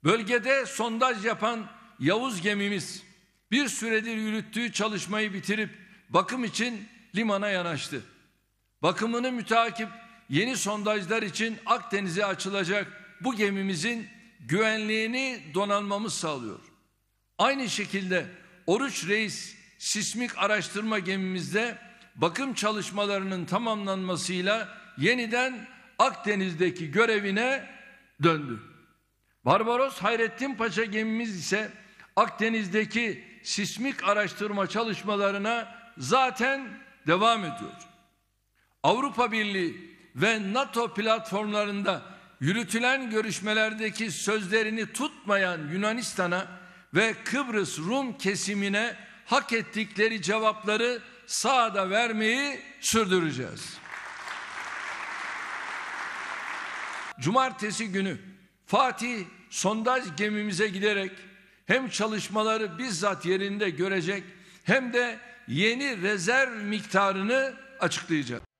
Bölgede sondaj yapan Yavuz gemimiz bir süredir yürüttüğü çalışmayı bitirip bakım için limana yanaştı. Bakımını müteakip yeni sondajlar için Akdeniz'e açılacak bu gemimizin güvenliğini donanmamız sağlıyor. Aynı şekilde Oruç Reis sismik araştırma gemimizde bakım çalışmalarının tamamlanmasıyla yeniden Akdeniz'deki görevine döndü. Barbaros Hayrettin Paşa gemimiz ise Akdeniz'deki sismik araştırma çalışmalarına zaten devam ediyor. Avrupa Birliği ve NATO platformlarında yürütülen görüşmelerdeki sözlerini tutmayan Yunanistan'a ve Kıbrıs Rum kesimine hak ettikleri cevapları sahada vermeyi sürdüreceğiz. Cumartesi günü Fatih sondaj gemimize giderek hem çalışmaları bizzat yerinde görecek hem de yeni rezerv miktarını açıklayacak.